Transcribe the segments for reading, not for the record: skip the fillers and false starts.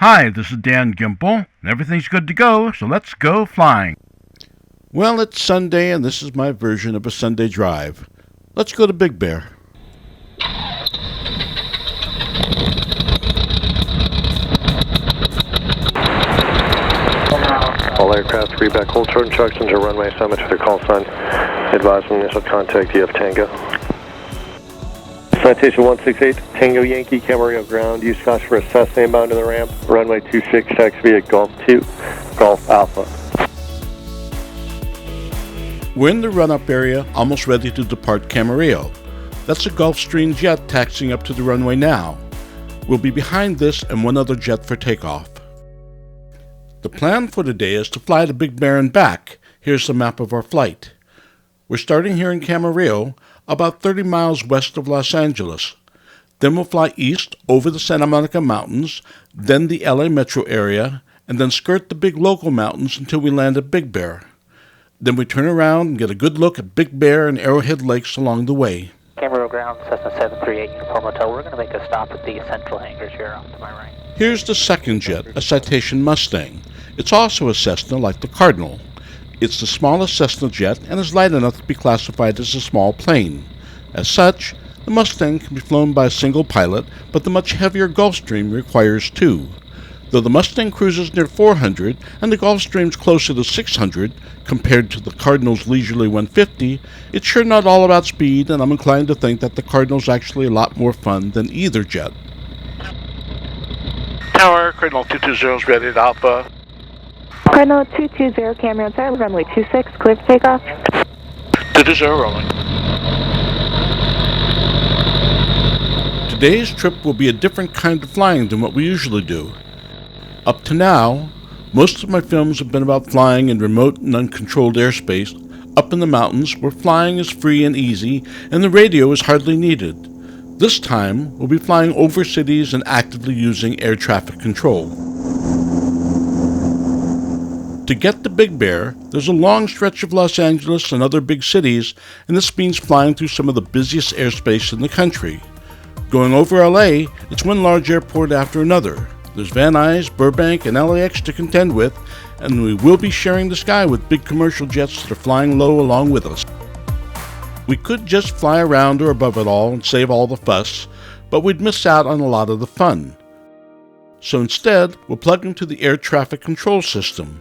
Hi, this is Dan Gimple, and everything's good to go, so let's go flying. Well, it's Sunday, and this is my version of a Sunday drive. Let's go to Big Bear. All aircraft read back hold short instructions or runway summit to their call sign. Advise when initial contact EF Tango. Citation 168, Tango Yankee, Camarillo ground. Use caution for a Cessna inbound to the ramp. Runway 26, taxi at Golf 2, Golf Alpha. We're in the run-up area, almost ready to depart Camarillo. That's a Gulfstream jet taxiing up to the runway now. We'll be behind this and one other jet for takeoff. The plan for today is to fly to Big Bear and back. Here's the map of our flight. We're starting here in Camarillo, about 30 miles west of Los Angeles. Then we'll fly east over the Santa Monica Mountains, then the LA metro area, and then skirt the big local mountains until we land at Big Bear. Then we turn around and get a good look at Big Bear and Arrowhead lakes along the way. Camarillo ground, Cessna 738 Uniform Hotel. We're going to make a stop at the central hangars here off to my right. Here's the second jet, a Citation Mustang. It's also a Cessna like the Cardinal. It's the smallest Cessna jet and is light enough to be classified as a small plane. As such, the Mustang can be flown by a single pilot, but the much heavier Gulfstream requires two. Though the Mustang cruises near 400 and the Gulfstream's closer to 600 compared to the Cardinal's leisurely 150, it's sure not all about speed, and I'm inclined to think that the Cardinal's actually a lot more fun than either jet. Tower, Cardinal 220 is ready at Alpha. Cardinal 220, Cameron, sorry, runway 26, clear for takeoff. 220 rolling. Today's trip will be a different kind of flying than what we usually do. Up to now, most of my films have been about flying in remote and uncontrolled airspace up in the mountains where flying is free and easy and the radio is hardly needed. This time, we'll be flying over cities and actively using air traffic control. To get to Big Bear, there's a long stretch of Los Angeles and other big cities, and this means flying through some of the busiest airspace in the country. Going over LA, it's one large airport after another. There's Van Nuys, Burbank, and LAX to contend with, and we will be sharing the sky with big commercial jets that are flying low along with us. We could just fly around or above it all and save all the fuss, but we'd miss out on a lot of the fun. So instead, we'll plug into the air traffic control system.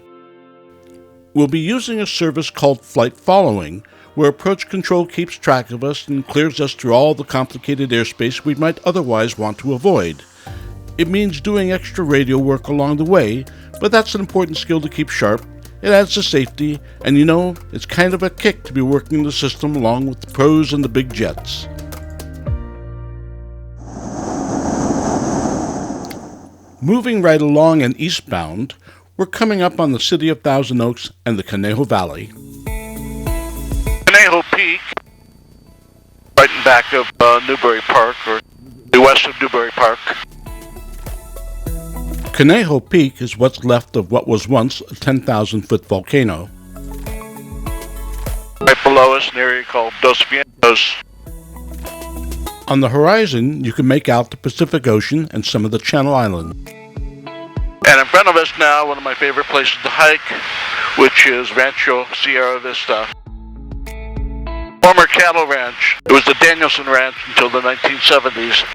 We'll be using a service called Flight Following, where approach control keeps track of us and clears us through all the complicated airspace we might otherwise want to avoid. It means doing extra radio work along the way, but that's an important skill to keep sharp. It adds to safety, and it's kind of a kick to be working the system along with the pros and the big jets. Moving right along and eastbound, we're coming up on the city of Thousand Oaks and the Conejo Valley. Conejo Peak, right in back of Newbury Park, or west of Newbury Park. Conejo Peak is what's left of what was once a 10,000-foot volcano. Right below us, an area called Dos Vientos. On the horizon, you can make out the Pacific Ocean and some of the Channel Islands. And in front of us now, one of my favorite places to hike, which is Rancho Sierra Vista. Former cattle ranch. It was the Danielson Ranch until the 1970s.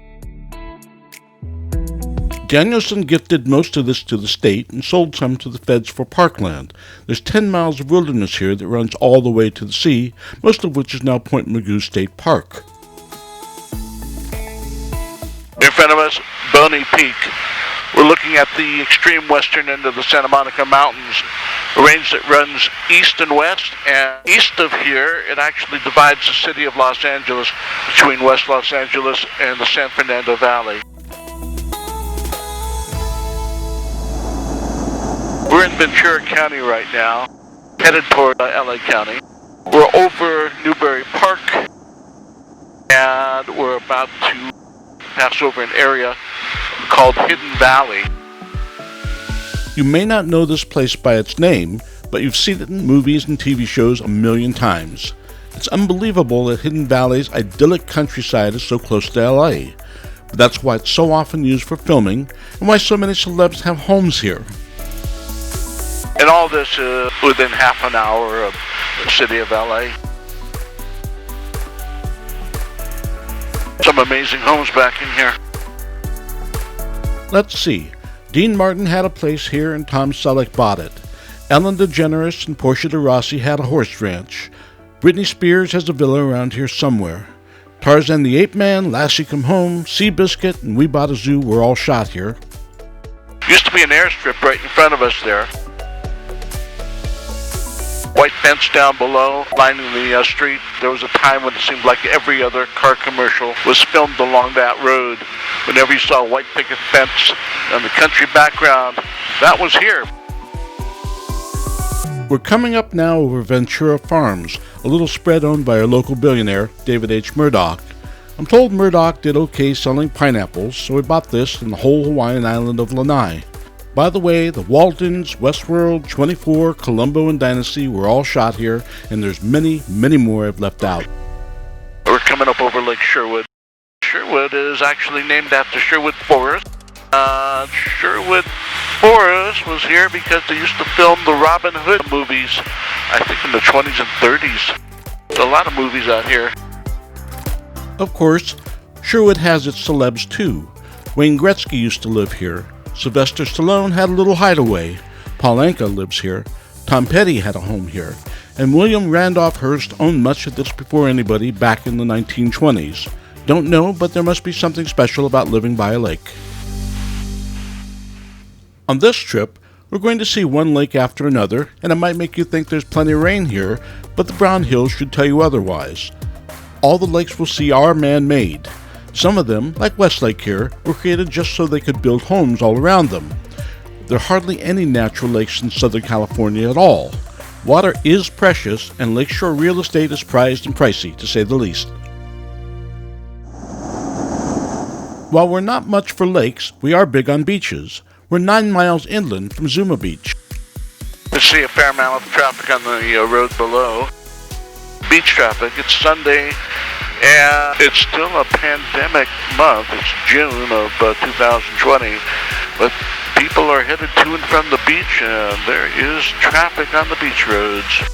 Danielson gifted most of this to the state and sold some to the feds for parkland. There's 10 miles of wilderness here that runs all the way to the sea, most of which is now Point Mugu State Park. In front of us, Boney Peak. We're looking at the extreme western end of the Santa Monica Mountains, a range that runs east and west, and east of here, it actually divides the city of Los Angeles between West Los Angeles and the San Fernando Valley. We're in Ventura County right now, headed toward LA County. We're over Newbury Park, and we're about to pass over an area called Hidden Valley. You may not know this place by its name, but you've seen it in movies and TV shows a million times. It's unbelievable that Hidden Valley's idyllic countryside is so close to LA. That's why it's so often used for filming, and why so many celebs have homes here. And all this within half an hour of the city of LA. Some amazing homes back in here. Let's see. Dean Martin had a place here and Tom Selleck bought it. Ellen DeGeneres and Portia de Rossi had a horse ranch. Britney Spears has a villa around here somewhere. Tarzan the Ape Man, Lassie Come Home, Seabiscuit, and We Bought a Zoo were all shot here. Used to be an airstrip right in front of us there. White fence down below, lining the street. There was a time when it seemed like every other car commercial was filmed along that road. Whenever you saw a white picket fence and the country background, that was here. We're coming up now over Ventura Farms, a little spread owned by our local billionaire, David H. Murdoch. I'm told Murdoch did okay selling pineapples, so we bought this in the whole Hawaiian island of Lanai. By the way, the Waltons, Westworld, 24, Columbo, and Dynasty were all shot here, and there's many, many more I've left out. We're coming up over Lake Sherwood. Sherwood is actually named after Sherwood Forest. Sherwood Forest was here because they used to film the Robin Hood movies, I think in the 20s and 30s. There's a lot of movies out here. Of course, Sherwood has its celebs too. Wayne Gretzky used to live here. Sylvester Stallone had a little hideaway. Paul Anka lives here. Tom Petty had a home here. And William Randolph Hearst owned much of this before anybody back in the 1920s. Don't know, but there must be something special about living by a lake. On this trip, we're going to see one lake after another, and it might make you think there's plenty of rain here, but the Brown Hills should tell you otherwise. All the lakes we'll see are man-made. Some of them, like Westlake here, were created just so they could build homes all around them. There are hardly any natural lakes in Southern California at all. Water is precious, and lakeshore real estate is prized and pricey, to say the least. While we're not much for lakes, we are big on beaches. We're 9 miles inland from Zuma Beach. You see a fair amount of traffic on the road below. Beach traffic. It's Sunday, and it's still a pandemic month. It's June of 2020, but people are headed to and from the beach, and there is traffic on the beach roads.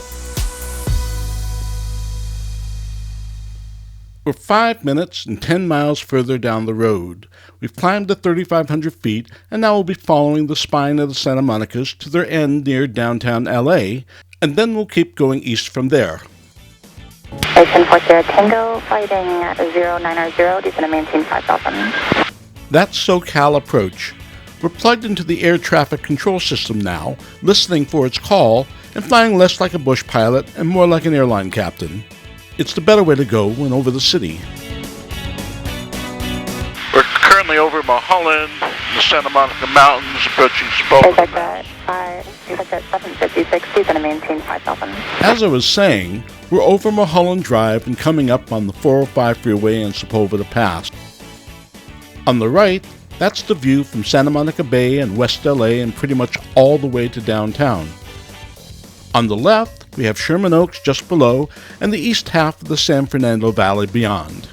We're 5 minutes and 10 miles further down the road. We've climbed to 3,500 feet, and now we'll be following the spine of the Santa Monicas to their end near downtown LA, and then we'll keep going east from there. Station 40 Tango, fighting 0900, descend and maintain 5,000. That's SoCal approach. We're plugged into the air traffic control system now, listening for its call, and flying less like a bush pilot and more like an airline captain. It's the better way to go when over the city. We're currently over Mulholland, the Santa Monica Mountains, approaching Spokane. Expect at 756, descend and maintain 5,000. As I was saying, we're over Mulholland Drive and coming up on the 405 freeway and Sepulveda Pass. On the right, that's the view from Santa Monica Bay and West LA and pretty much all the way to downtown. On the left, we have Sherman Oaks just below and the east half of the San Fernando Valley beyond.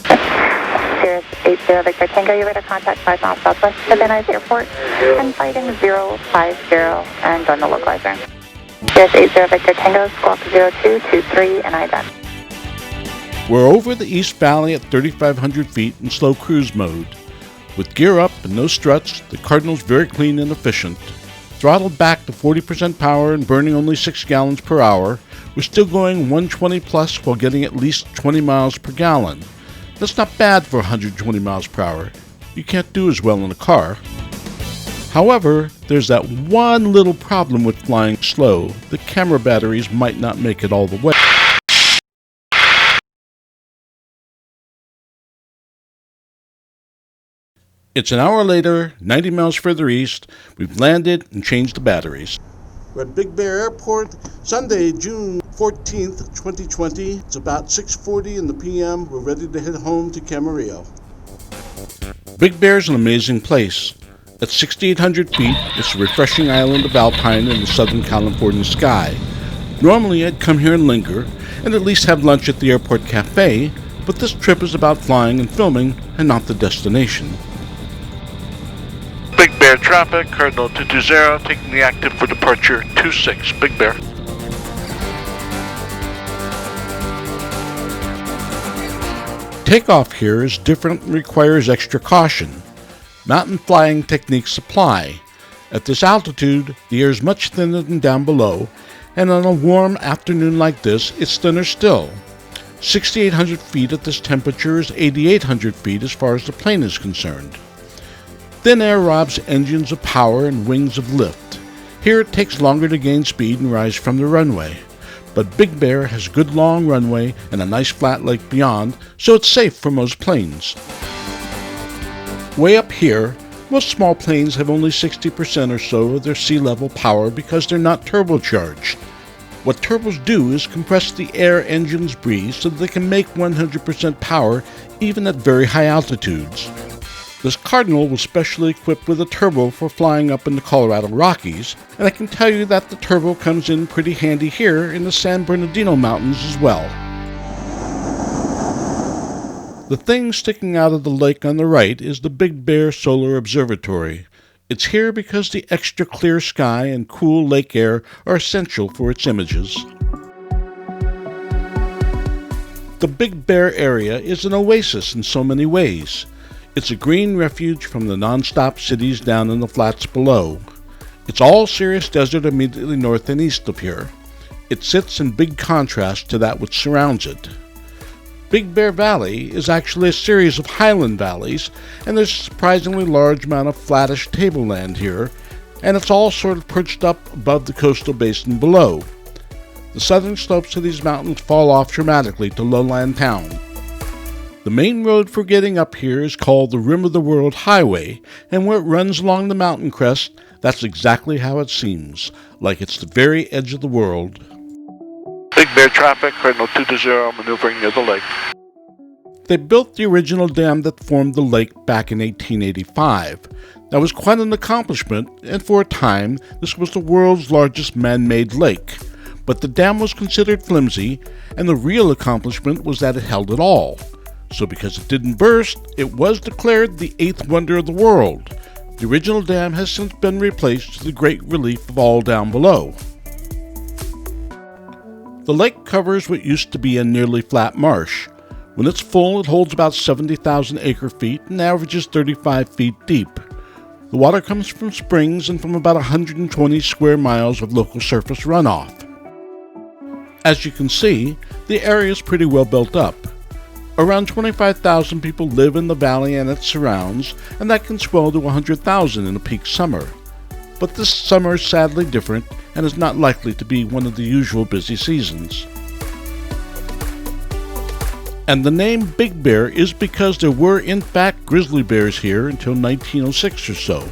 Cirrus 80 Victor Tango, you ready to contact 5 miles southwest of Van Nuys Airport and fighting 050 and join the localizer. Cirrus 80 Victor Tango, squawk 0223 and ident. We're over the East Valley at 3,500 feet in slow cruise mode. With gear up and no struts, the Cardinal's very clean and efficient. Throttled back to 40% power and burning only 6 gallons per hour, we're still going 120 plus while getting at least 20 miles per gallon. That's not bad for 120 miles per hour. You can't do as well in a car. However, there's that one little problem with flying slow. The camera batteries might not make it all the way. It's an hour later, 90 miles further east. We've landed and changed the batteries. We're at Big Bear Airport, Sunday, June 14th, 2020. It's about 6:40 in the p.m. We're ready to head home to Camarillo. Big Bear's an amazing place. At 6,800 feet, it's a refreshing island of alpine in the southern California sky. Normally, I'd come here and linger, and at least have lunch at the airport cafe, but this trip is about flying and filming and not the destination. Big Bear traffic, Cardinal 220, taking the active for departure 26, Big Bear. Takeoff here is different and requires extra caution. Mountain flying techniques apply. At this altitude, the air is much thinner than down below, and on a warm afternoon like this, it's thinner still. 6,800 feet at this temperature is 8,800 feet as far as the plane is concerned. Thin air robs engines of power and wings of lift. Here it takes longer to gain speed and rise from the runway. But Big Bear has good long runway and a nice flat lake beyond, so it's safe for most planes. Way up here, most small planes have only 60% or so of their sea level power because they're not turbocharged. What turbos do is compress the air engines breathe so that they can make 100% power even at very high altitudes. This Cardinal was specially equipped with a turbo for flying up in the Colorado Rockies, and I can tell you that the turbo comes in pretty handy here in the San Bernardino Mountains as well. The thing sticking out of the lake on the right is the Big Bear Solar Observatory. It's here because the extra clear sky and cool lake air are essential for its images. The Big Bear area is an oasis in so many ways. It's a green refuge from the non-stop cities down in the flats below. It's all serious desert immediately north and east of here. It sits in big contrast to that which surrounds it. Big Bear Valley is actually a series of highland valleys, and there's a surprisingly large amount of flattish tableland here, and it's all sort of perched up above the coastal basin below. The southern slopes of these mountains fall off dramatically to lowland town. The main road for getting up here is called the Rim of the World Highway, and where it runs along the mountain crest, that's exactly how it seems, like it's the very edge of the world. Big Bear traffic, Cardinal 220, maneuvering near the lake. They built the original dam that formed the lake back in 1885. That was quite an accomplishment, and for a time, this was the world's largest man-made lake. But the dam was considered flimsy, and the real accomplishment was that it held it all. So because it didn't burst, it was declared the eighth wonder of the world. The original dam has since been replaced to the great relief of all down below. The lake covers what used to be a nearly flat marsh. When it's full, it holds about 70,000 acre-feet and averages 35 feet deep. The water comes from springs and from about 120 square miles of local surface runoff. As you can see, the area is pretty well built up. Around 25,000 people live in the valley and its surrounds, and that can swell to 100,000 in a peak summer. But this summer is sadly different and is not likely to be one of the usual busy seasons. And the name Big Bear is because there were in fact grizzly bears here until 1906 or so.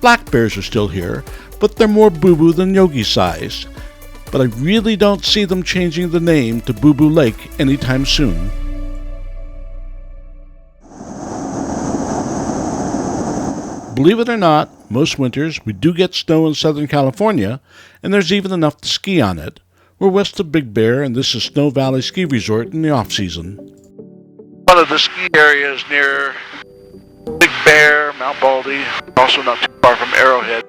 Black bears are still here, but they're more boo-boo than yogi size. But I really don't see them changing the name to Boo Boo Lake anytime soon. Believe it or not, most winters we do get snow in Southern California, and there's even enough to ski on it. We're west of Big Bear, and this is Snow Valley Ski Resort in the off-season. One of the ski areas near Big Bear, Mount Baldy, also not too far from Arrowhead.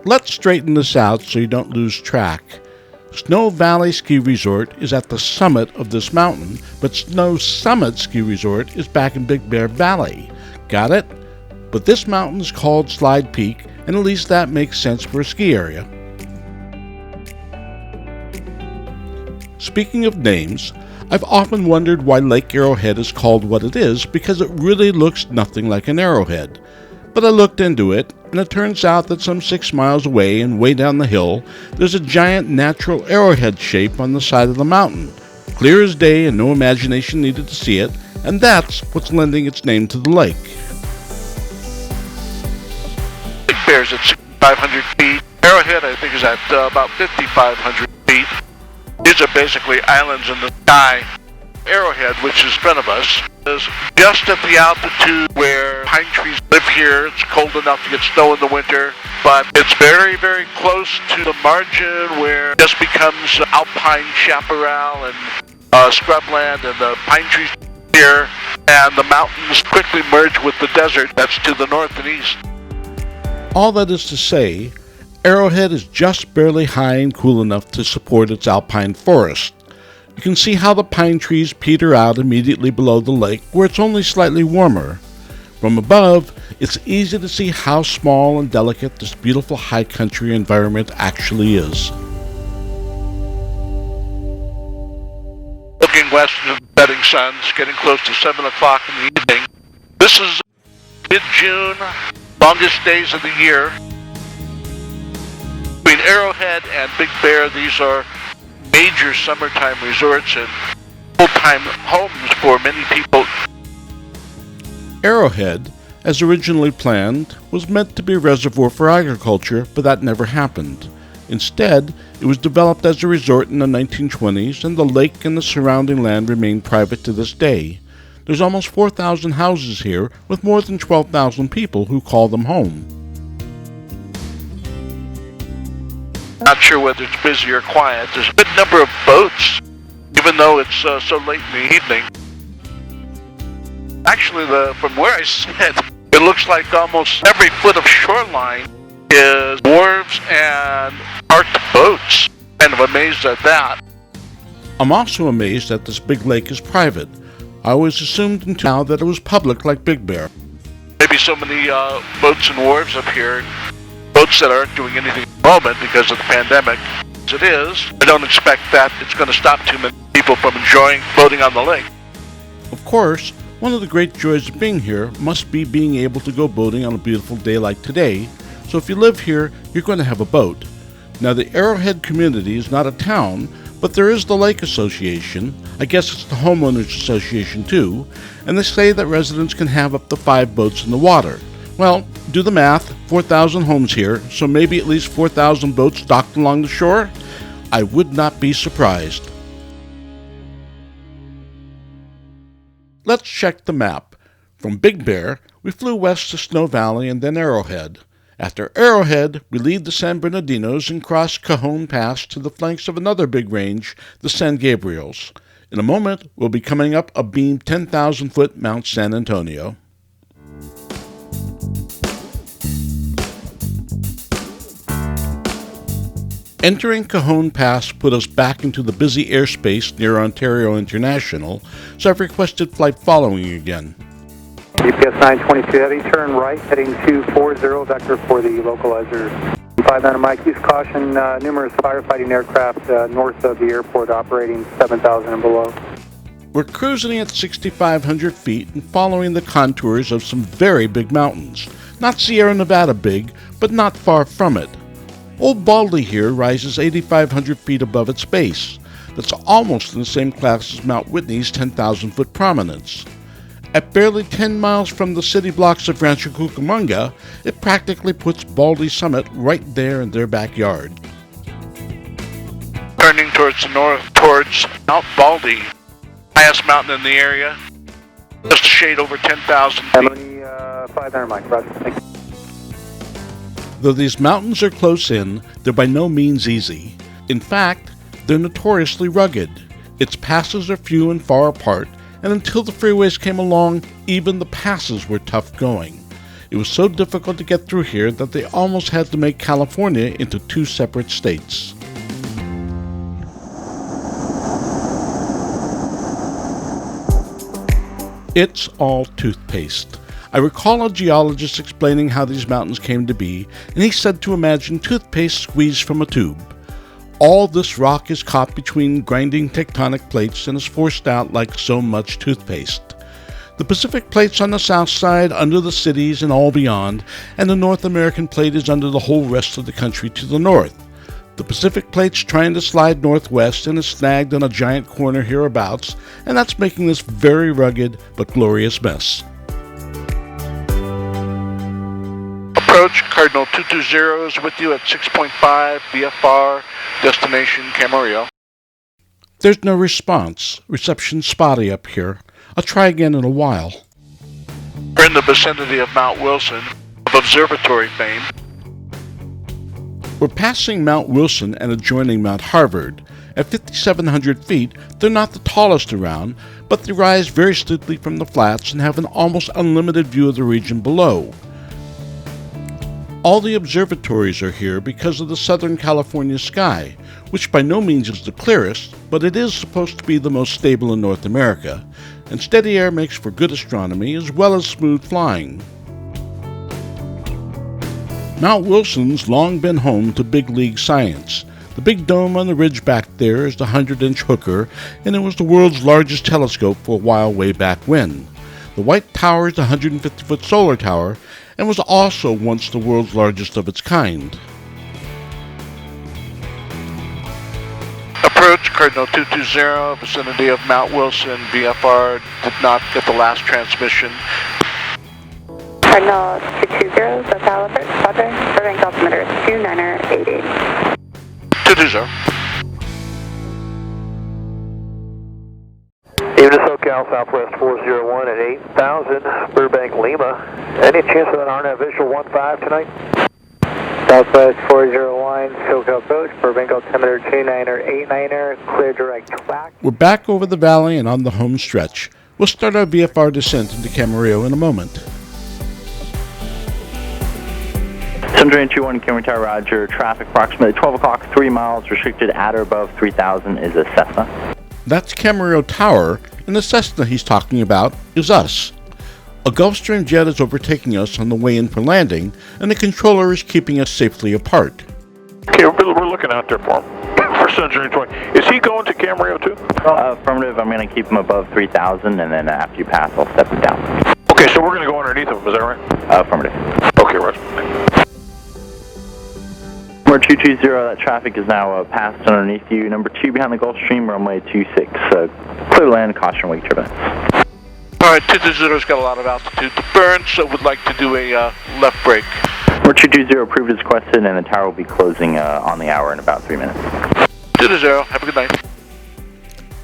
Let's straighten this out so you don't lose track. Snow Valley Ski Resort is at the summit of this mountain, but Snow Summit Ski Resort is back in Big Bear Valley. Got it? But this mountain is called Slide Peak, and at least that makes sense for a ski area. Speaking of names, I've often wondered why Lake Arrowhead is called what it is because it really looks nothing like an arrowhead. But I looked into it, and it turns out that some 6 miles away and way down the hill, there's a giant natural arrowhead shape on the side of the mountain. Clear as day and no imagination needed to see it, and that's what's lending its name to the lake. Big Bear's at 6,500 feet. Arrowhead, I think, is at about 5,500 feet. These are basically islands in the sky. Arrowhead, which is in front of us, is just at the altitude where pine trees live here. It's cold enough to get snow in the winter, but it's very, very close to the margin where it just becomes alpine chaparral and scrubland and the pine trees here, and the mountains quickly merge with the desert that's to the north and east. All that is to say, Arrowhead is just barely high and cool enough to support its alpine forest. You can see how the pine trees peter out immediately below the lake, where it's only slightly warmer. From above, it's easy to see how small and delicate this beautiful high country environment actually is. Looking west into the setting sun, it's getting close to 7 o'clock in the evening. This is mid-June, longest days of the year. Between Arrowhead and Big Bear, these are major summertime resorts and full-time homes for many people. Arrowhead, as originally planned, was meant to be a reservoir for agriculture, but that never happened. Instead, it was developed as a resort in the 1920s, and the lake and the surrounding land remain private to this day. There's almost 4,000 houses here, with more than 12,000 people who call them home. Not sure whether it's busy or quiet. There's a good number of boats, even though it's so late in the evening. Actually, from where I sit, it looks like almost every foot of shoreline is wharves and parked boats. Kind of amazed at that. I'm also amazed that this big lake is private. I always assumed until now that it was public like Big Bear. Maybe so many boats and wharves up here, boats that aren't doing anything at the moment because of the pandemic. As it is, I don't expect that it's going to stop too many people from enjoying boating on the lake. Of course, one of the great joys of being here must be being able to go boating on a beautiful day like today, so if you live here, you're going to have a boat. Now, the Arrowhead community is not a town, but there is the Lake Association. I guess it's the Homeowners Association too, and they say that residents can have up to 5 boats in the water. Well, do the math, 4,000 homes here, so maybe at least 4,000 boats docked along the shore? I would not be surprised. Let's check the map. From Big Bear, we flew west to Snow Valley and then Arrowhead. After Arrowhead, we leave the San Bernardinos and cross Cajon Pass to the flanks of another big range, the San Gabriels. In a moment, we'll be coming up a beam 10,000-foot Mount San Antonio. Entering Cajon Pass put us back into the busy airspace near Ontario International, so I've requested flight following again. GPS 922 heavy, turn right, heading 240, vector for the localizer. 59 Mike, use caution, numerous firefighting aircraft north of the airport operating 7,000 and below. We're cruising at 6,500 feet and following the contours of some very big mountains. Not Sierra Nevada big, but not far from it. Old Baldy here rises 8,500 feet above its base. That's almost in the same class as Mount Whitney's 10,000-foot prominence. At barely 10 miles from the city blocks of Rancho Cucamonga, it practically puts Baldy summit right there in their backyard. Turning towards the north, towards Mount Baldy, highest mountain in the area, just a shade over 10,000 feet. Emily, 500 Mike, roger, thank you. Though these mountains are close in, they're by no means easy. In fact, they're notoriously rugged. Its passes are few and far apart, and until the freeways came along, even the passes were tough going. It was so difficult to get through here that they almost had to make California into 2 separate states. It's all toothpaste. I recall a geologist explaining how these mountains came to be, and he said to imagine toothpaste squeezed from a tube. All this rock is caught between grinding tectonic plates and is forced out like so much toothpaste. The Pacific Plate's on the south side, under the cities and all beyond, and the North American Plate is under the whole rest of the country to the north. The Pacific Plate's trying to slide northwest and is snagged on a giant corner hereabouts, and that's making this very rugged but glorious mess. Approach Cardinal 220 is with you at 6.5 VFR, destination Camarillo. There's no response. Reception spotty up here. I'll try again in a while. We're in the vicinity of Mount Wilson, of observatory fame. We're passing Mount Wilson and adjoining Mount Harvard, At 5,700 feet, they're not the tallest around, but they rise very steeply from the flats and have an almost unlimited view of the region below. All the observatories are here because of the Southern California sky, which by no means is the clearest, but it is supposed to be the most stable in North America, and steady air makes for good astronomy as well as smooth flying. Mount Wilson's long been home to big league science. The big dome on the ridge back there is the 100-inch Hooker, and it was the world's largest telescope for a while way back when. The White Tower is the 150-foot solar tower, and was also once the world's largest of its kind. Approach Cardinal 220, vicinity of Mount Wilson. VFR did not get the last transmission. Cardinal 220, that's Albert, Roger. Burbank altimeter 2988. 220. Even SoCal Southwest 401 at 8,000, Burbank Lima. Any chance of an RNAV visual 15 tonight? Southwest 401, SoCal approach, Burbank altimeter 2989er, clear direct track. We're back over the valley and on the home stretch. We'll start our VFR descent into Camarillo in a moment. Sundrain 21, Camry Tower, Roger. Traffic approximately 12 o'clock, 3 miles, restricted at or above 3,000 is a Cessna. That's Camarillo Tower, and the Cessna he's talking about is us. A Gulfstream jet is overtaking us on the way in for landing, and the controller is keeping us safely apart. Okay, we're looking out there for him. For Sundrain 20. Is he going to Camarillo too? Affirmative, I'm going to keep him above 3,000, and then after you pass, I'll step him down. Okay, so we're going to go underneath him, is that right? Affirmative. Okay, Roger. Number 220, that traffic is now passed underneath you. Number 2 behind the Gulfstream, runway 26. Clear land, caution wake turbulence. Alright, 220's got a lot of altitude to burn, so would like to do a left brake. Number 220 approved as requested, and the tower will be closing on the hour in about 3 minutes. 220, have a good night.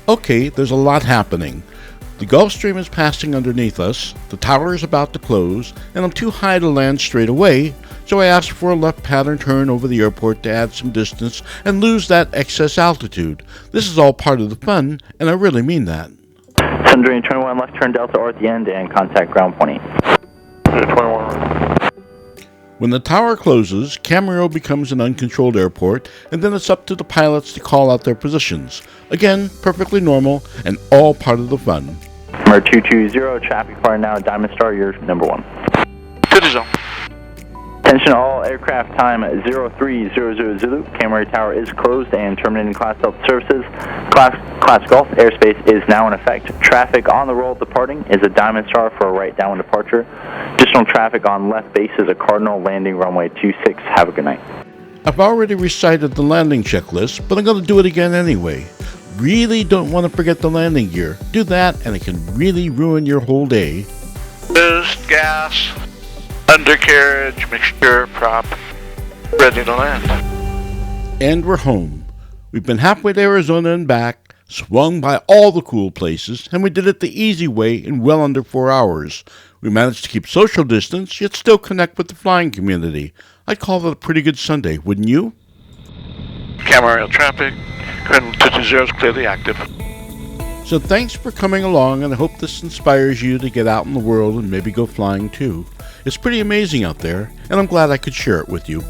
Okay, there's a lot happening. The Gulfstream is passing underneath us, the tower is about to close, and I'm too high to land straight away, so I asked for a left pattern turn over the airport to add some distance and lose that excess altitude. This is all part of the fun, and I really mean that. Sundrain 21, left turn Delta R at the end, and contact ground point 8. 21. When the tower closes, Camarillo becomes an uncontrolled airport, and then it's up to the pilots to call out their positions. Again, perfectly normal, and all part of the fun. Number 220, traffic fire now, Diamond Star, you're number 1. 220. Attention all aircraft, time 0300 Zulu. Camarillo Tower is closed and terminating Class Delta services. Class Golf airspace is now in effect. Traffic on the roll departing is a Diamond Star for a right downwind departure. Additional traffic on left base is a Cardinal landing runway 26. Have a good night. I've already recited the landing checklist, but I'm going to do it again anyway. Really don't want to forget the landing gear. Do that and it can really ruin your whole day. Boost, gas, undercarriage, mixture, prop, ready to land. And we're home. We've been halfway to Arizona and back, swung by all the cool places, and we did it the easy way in well under 4 hours. We managed to keep social distance, yet still connect with the flying community. I'd call that a pretty good Sunday, wouldn't you? Camarillo traffic, Cardinal 220 is clearly active. So thanks for coming along, and I hope this inspires you to get out in the world and maybe go flying too. It's pretty amazing out there, and I'm glad I could share it with you.